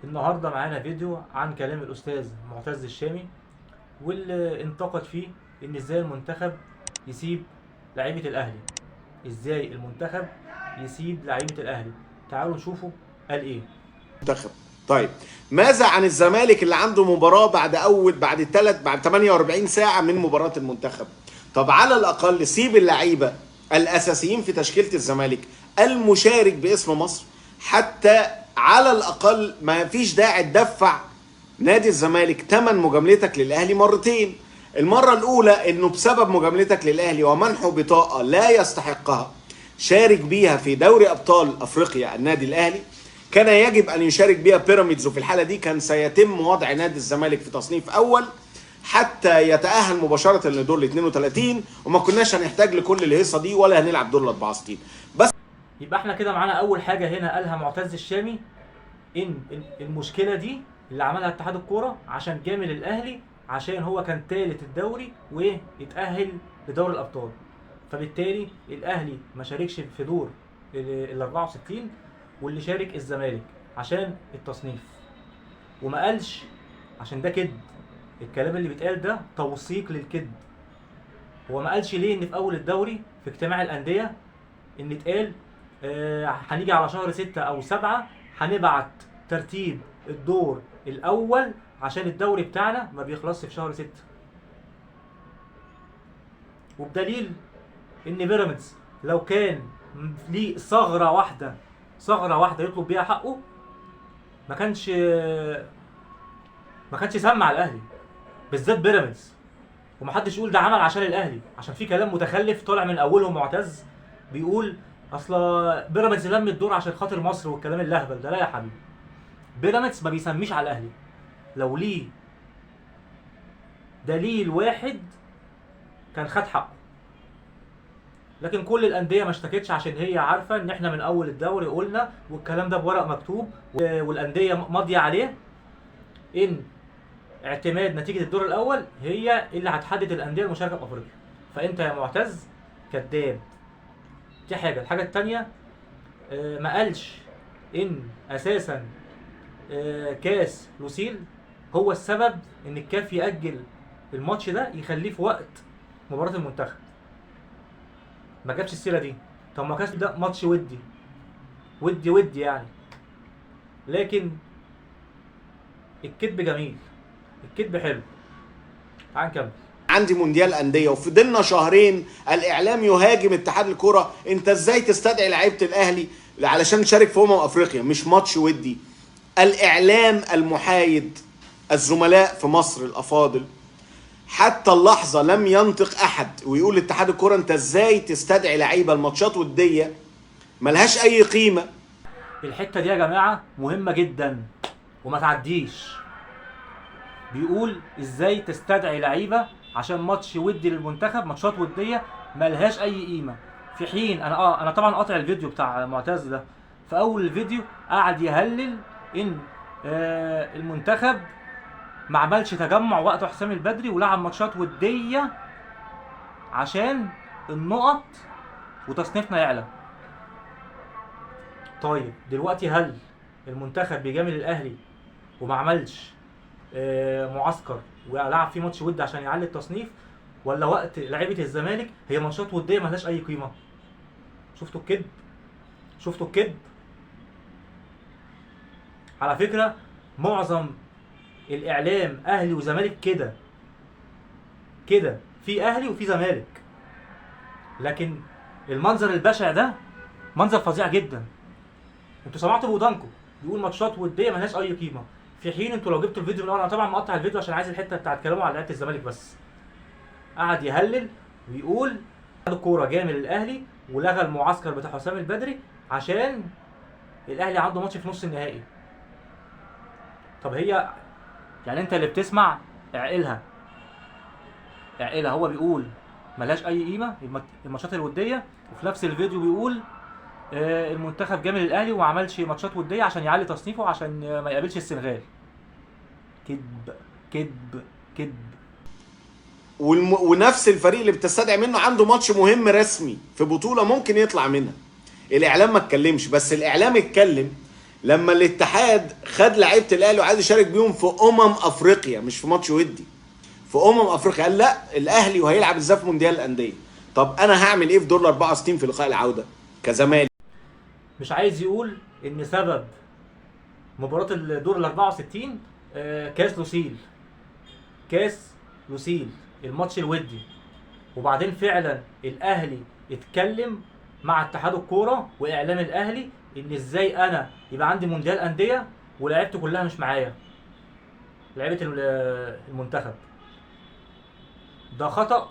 النهارده معانا فيديو عن كلام الاستاذ معتز الشامي، واللي انتقد فيه ان ازاي المنتخب يسيب لعيبه الاهلي. ازاي المنتخب يسيب لعيبه الاهلي؟ تعالوا نشوفوا قال ايه. منتخب. طيب، ماذا عن الزمالك اللي عنده مباراة بعد 48 ساعة من مباراة المنتخب؟ طب على الأقل سيب اللعيبة الأساسيين في تشكيلة الزمالك المشارك باسم مصر، حتى على الأقل ما فيش داعي تدفع نادي الزمالك ثمن مجاملتك للأهلي مرتين. المرة الأولى إنه بسبب مجاملتك للأهلي ومنحه بطاقة لا يستحقها شارك بيها في دوري أبطال أفريقيا النادي الأهلي، كان يجب ان يشارك بيها بيراميدز، وفي الحاله دي كان سيتم وضع نادي الزمالك في تصنيف اول حتى يتاهل مباشره لدور ال 32، وما كناش هنحتاج لكل الهيصه دي ولا هنلعب دور ال 64 بس. يبقى احنا كده معانا اول حاجه هنا قالها معتز الشامي، ان المشكله دي اللي عملها اتحاد الكوره عشان جامل الاهلي، عشان هو كان ثالث الدوري واتاهل لدوري الابطال، فبالتالي الاهلي ما شاركش في دور ال 64، واللي شارك الزمالك عشان التصنيف. وما قالش، عشان ده كذب، الكلام اللي بيتقال ده توثيق للكذب. هو ما قالش ليه ان في اول الدوري في اجتماع الانديه ان اتقال هنيجي على شهر 6 او 7 هنبعت ترتيب الدور الاول عشان الدوري بتاعنا ما بيخلصش في شهر 6. وبدليل ان بيراميدز لو كان ليه ثغره واحده يطلب بيها حقه، ما كانش سمع الاهلي، بالذات بيراميدز. ومحدش يقول ده عمل عشان الاهلي، عشان في كلام متخلف طالع من اولهم معتز بيقول اصل بيراميدز لم الدور عشان خاطر مصر والكلام اللهبل ده. لا يا حبيبي، بيراميدز ما بيسميش على الاهلي. لو ليه دليل واحد كان خد حقه، لكن كل الانديه ما اشتكتش عشان هي عارفه ان احنا من اول الدوري قلنا، والكلام ده بورق مكتوب والانديه ماضيه عليه، ان اعتماد نتيجه الدور الاول هي اللي هتحدد الانديه المشاركه في افريقيا. فانت يا معتز كذاب. دي حاجه. الحاجه الثانيه، ما قالش ان اساسا كاس لوسيل هو السبب ان الكاف ياجل الماتش ده يخليه في وقت مباراه المنتخب. ما جابش السيره دي. طب ما كاس ده ماتش ودي يعني. لكن الكذب جميل، الكذب حلو. تعال نكمل. عندي مونديال انديه وفضلنا شهرين الاعلام يهاجم اتحاد الكره، انت ازاي تستدعي لعيبه الاهلي علشان تشارك في افريقيا؟ مش ماتش ودي. الاعلام المحايد، الزملاء في مصر الافاضل، حتى اللحظه لم ينطق احد ويقول لاتحاد الكره انت ازاي تستدعي لعيبه الماتشات وديه ملهاش اي قيمه. الحته دي يا جماعه مهمه جدا وما تعديش. بيقول ازاي تستدعي لعيبه عشان ماتش ودي للمنتخب، ماتشات وديه ملهاش اي قيمه، في حين انا طبعا قاطع الفيديو بتاع معتز ده. في اول الفيديو قعد يهلل ان المنتخب ما عملش تجمع وقت حسام البدري ولعب ماتشات وديه عشان النقط وتصنيفنا يعلى. طيب دلوقتي هل المنتخب بيجامل الاهلي وما عملش معسكر ولعب فيه ماتش ود عشان يعلي التصنيف، ولا وقت لعيبه الزمالك هي ماتشات وديه ملهاش اي قيمه؟ شفتوا الكذب؟ شفتوا الكذب؟ على فكره معظم الاعلام اهلي وزمالك كده في اهلي وفي زمالك، لكن المنظر البشع ده منظر فظيع جدا. انتوا سمعتوا بودانكم بيقول ماتشات وديه ملهاش اي قيمه، في حين انتوا لو جبتوا الفيديو من الاول، انا طبعا مقطع الفيديو عشان عايز الحته بتاعت كلامه على لعيبه الزمالك بس، قعد يهلل ويقول الكوره جامل الاهلي ولغى المعسكر بتاع حسام البدري عشان الاهلي عنده ماتش في نص النهائي. طب هي يعني انت اللي بتسمع اعقلها، هو بيقول ملهاش اي قيمه الماتشات الوديه، وفي نفس الفيديو بيقول المنتخب جامل الاهلي وما عملش ماتشات وديه عشان يعلي تصنيفه عشان ما يقابلش السنغال. كذب كذب كذب. ونفس الفريق اللي بتستدعي منه عنده ماتش مهم رسمي في بطوله ممكن يطلع منها. الاعلام ما اتكلمش، بس الاعلام اتكلم لما الاتحاد خد لعيبه الاهلي وعايز يشارك بيهم في افريقيا، مش في ماتش ودي، في افريقيا، قال لا الاهلي وهيلعب ازاي في مونديال الانديه. طب انا هعمل ايه في دور ال 64 في لقاء العوده كزمالك؟ مش عايز يقول ان سبب مباراة الدور ال 64 كاس لوسيل. كاس لوسيل الماتش الودي. وبعدين فعلا الاهلي اتكلم مع اتحاد الكوره واعلام الاهلي ان ازاي انا يبقى عندي مونديال انديه ولعيبتي كلها مش معايا، لعيبه المنتخب. ده خطأ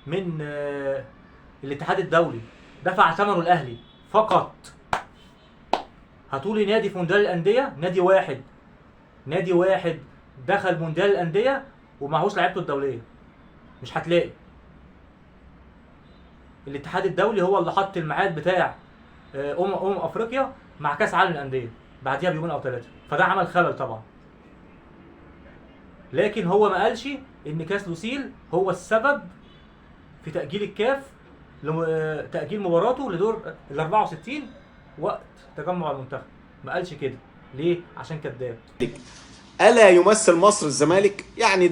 من الاتحاد الدولي، دفع ثمنه الاهلي فقط. هتقولي نادي في مونديال الانديه، نادي واحد دخل مونديال الانديه ومعهوش لعيبته الدوليه، مش هتلاقي. الاتحاد الدولي هو اللي حط الميعاد بتاع افريقيا مع كاس عالم الانديه بعديها بيومين او 3، فده عمل خلل طبعا. لكن هو ما قالش ان كاس لوسيل هو السبب في تاجيل الكاف تاجيل مباراته لدور ال 64 وقت تجمع المنتخب. ما قالش كده. ليه؟ عشان كذاب. الا يمثل مصر الزمالك؟ يعني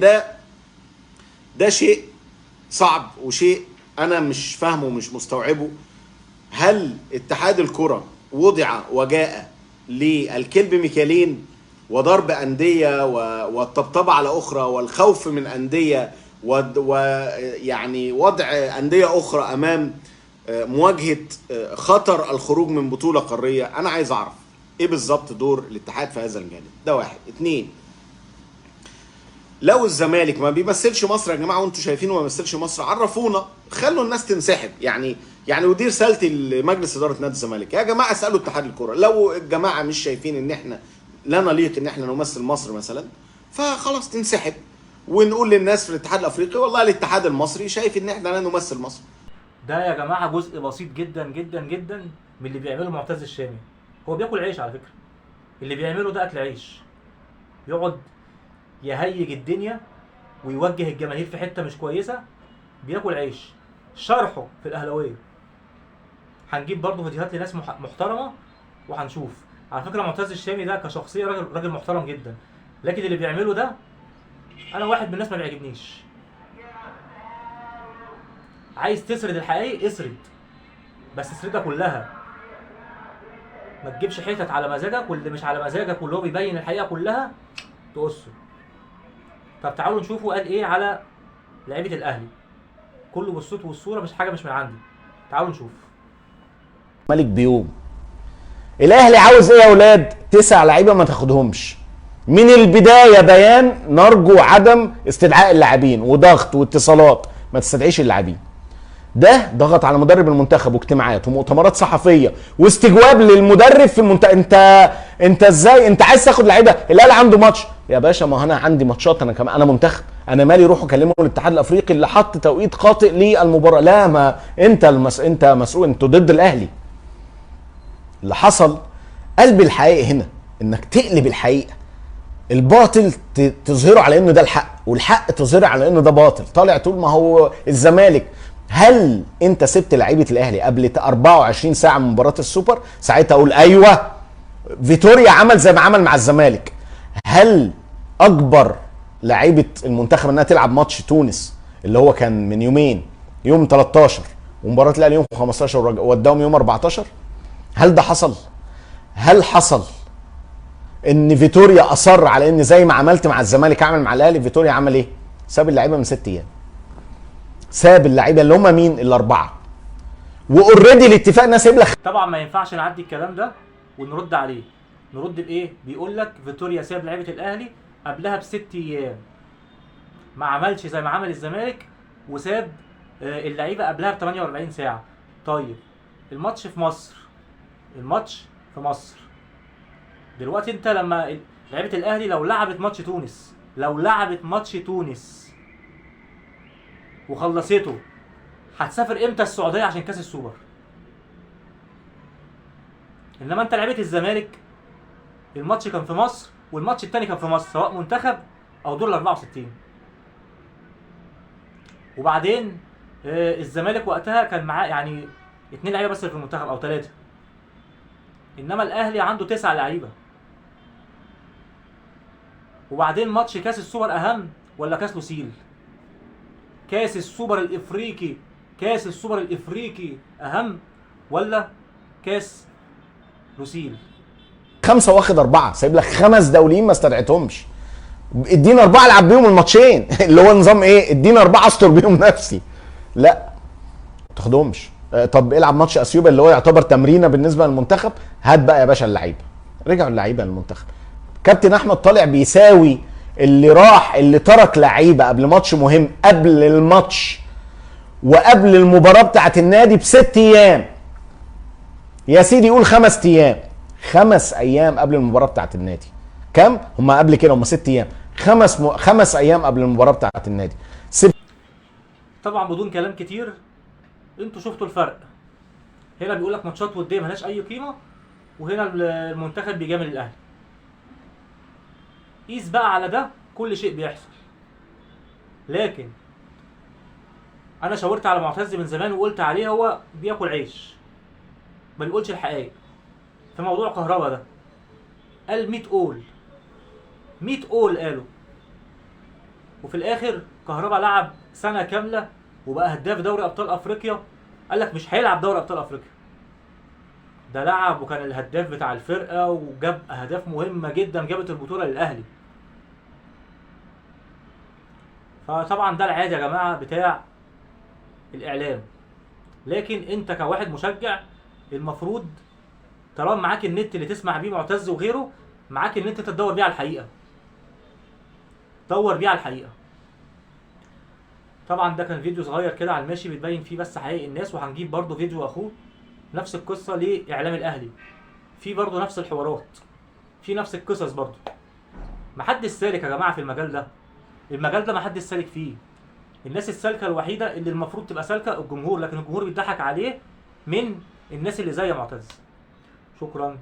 ده شيء صعب وشيء انا مش فاهمه ومش مستوعبه. هل اتحاد الكرة وضع وجاء للكل بمكيالين وضرب أندية والطبطبة على أخرى والخوف من أندية ويعني وضع أندية أخرى أمام مواجهة خطر الخروج من بطولة قارية؟ أنا عايز أعرف إيه بالظبط دور الاتحاد في هذا الجانب. ده واحد. 2، لو الزمالك ما بيمثلش مصر يا جماعه وانتم شايفينه ما بيمثلش مصر، عرفونا، خلوا الناس تنسحب. يعني ودي رسالتي لمجلس اداره نادي الزمالك، يا جماعه اسالوا اتحاد الكره، لو الجماعه مش شايفين ان احنا لا نليق ان احنا نمثل مصر مثلا، فخلاص تنسحب، ونقول للناس في الاتحاد الافريقي والله الاتحاد المصري شايف ان احنا لا نمثل مصر. ده يا جماعه جزء بسيط جدا جدا جدا من اللي بيعمله معتز الشامي. هو بياكل عيش على فكره. اللي بيعمله ده اكل عيش. يقعد يهيج الدنيا ويوجه الجماهير في حته مش كويسه، بياكل عيش. شرحه في الاهلاويه. هنجيب برضه فيديوهات لناس محترمه وهنشوف. على فكره معتز الشامي ده كشخصيه راجل محترم جدا، لكن اللي بيعمله ده انا واحد من الناس ما بيعجبنيش. عايز تسرد الحقائق اسرد، بس اسردها كلها. ما تجيبش حتت على مزاجك واللي مش على مزاجك واللي هو بيبين الحقيقه كلها تقصه. طب تعالوا نشوفوا قال ايه على لعيبه الاهلي، كله بالصوت والصوره، مش حاجه مش من عندي. تعالوا نشوف. ملك بيوم الاهلي عاوز ايه يا اولاد؟ 9 لعيبه ما تاخدهمش من البدايه. بيان نرجو عدم استدعاء اللاعبين وضغط واتصالات، ما تستدعيش اللاعبين. ده ضغط على مدرب المنتخب واجتماعات ومؤتمرات صحفيه واستجواب للمدرب في انت ازاي انت عايز تاخد لعيبه؟ الاهلي عنده ماتش يا باشا، ما انا عندي ماتشات، انا كمان انا منتخب، انا مالي؟ روحوا كلموا الاتحاد الافريقي اللي حط توقيت خاطئ للمباراه. لا، ما انت انت مسؤول، انتوا ضد الاهلي. اللي حصل قلب الحقيقه هنا، انك تقلب الحقيقه، الباطل تظهره على انه ده الحق، والحق تظهره على انه ده باطل. طالع طول ما هو الزمالك. هل انت سبت لعيبه الاهلي قبل 24 ساعه من مباراه السوبر؟ ساعتها اقول ايوه فيتوريا عمل زي ما عمل مع الزمالك. هل اجبر لعيبه المنتخب انها تلعب ماتش تونس اللي هو كان من يومين، يوم 13، ومباراه الاهلي يوم 15 وداهم يوم 14؟ هل ده حصل؟ هل حصل ان فيتوريا اصر على ان زي ما عملت مع الزمالك اعمل مع الاهلي؟ فيتوريا عمل ايه؟ ساب اللعيبه من 6 ايام. ساب اللعيبه اللي هم مين؟ الاربعه. واوريدي الاتفاق ناس يبلغ. طبعا ما ينفعش نعدي الكلام ده ونرد عليه. نرد بايه؟ بيقول لك فيتوريا ساب لعيبه الاهلي قبلها ب6 ايام. ما عملش زي ما عمل الزمالك وساب اللعيبه قبلها ب 48 ساعه. طيب الماتش في مصر. دلوقتي انت لما لعيبه الاهلي لو لعبت ماتش تونس وخلصته، هتسافر امتى السعوديه عشان كاس السوبر؟ انما انت لعيبه الزمالك الماتش كان في مصر والماتش التاني كان في مصر، سواء منتخب او دور ال 64. وبعدين الزمالك وقتها كان معاه يعني 2 لعيبه بس في المنتخب او 3، انما الاهلي عنده 9 لعيبه. وبعدين ماتش كاس السوبر اهم ولا كاس لوسيل؟ كاس السوبر الافريقي، كاس السوبر الافريقي اهم ولا كاس لوسيل؟ 5 واخد 4، سايب لك 5 دوليين ما استدعيتهمش. ادينا 4 العب بيهم الماتشين اللي هو نظام ايه؟ ادينا 4 استر بيهم نفسي. لا ما تاخدهمش. طب العب ماتش اثيوبيا اللي هو يعتبر تمرينه بالنسبه للمنتخب، هات بقى يا باشا اللعيبه. رجعوا اللعيبه للمنتخب. كابتن احمد طالع بيساوي اللي راح، اللي ترك لعيبه قبل ماتش مهم، قبل الماتش وقبل المباراه بتاعت النادي ب6 ايام. يا سيدي قول 5 ايام، 5 ايام قبل المباراه بتاعت النادي. كم؟ هم قبل كده هم 6 ايام، 5 ايام قبل المباراه بتاعت النادي. طبعا بدون كلام كتير، انتوا شفتوا الفرق. هنا بيقول لك ماتشات وديه ملهاش اي قيمه، وهنا المنتخب بيجامل الاهلي. قيس بقى على ده كل شيء بيحصل. لكن انا شاورت على معتز من زمان وقلت عليه هو بياكل عيش، ما بيقولش الحقائق. في موضوع كهربا ده قال 100 قول، 100 قول قالوا، وفي الاخر كهربا لعب سنه كامله وبقى هداف دوري ابطال افريقيا. قال لك مش هيلعب دوري ابطال افريقيا، ده لعب وكان الهداف بتاع الفرقه وجاب اهداف مهمه جدا جابت البطوله للاهلي. فطبعا ده العادي يا جماعه بتاع الاعلام. لكن انت كواحد مشجع المفروض طالما معاك النت اللي تسمع بيه معتز وغيره، معاك النت تدور بيه على الحقيقه، دور بيه على الحقيقه. طبعا ده كان فيديو صغير كده على الماشي بتبين فيه بس حقيقة الناس، وهنجيب برضو فيديو اخوه نفس القصه لاعلام الاهلي، في برضو نفس الحوارات، في نفس القصص برضو. محدش سالك يا جماعه في المجال ده، المجال ده محدش سالك فيه. الناس السالكه الوحيده اللي المفروض تبقى سالكه الجمهور، لكن الجمهور بيضحك عليه من الناس اللي زي معتز. شكرا.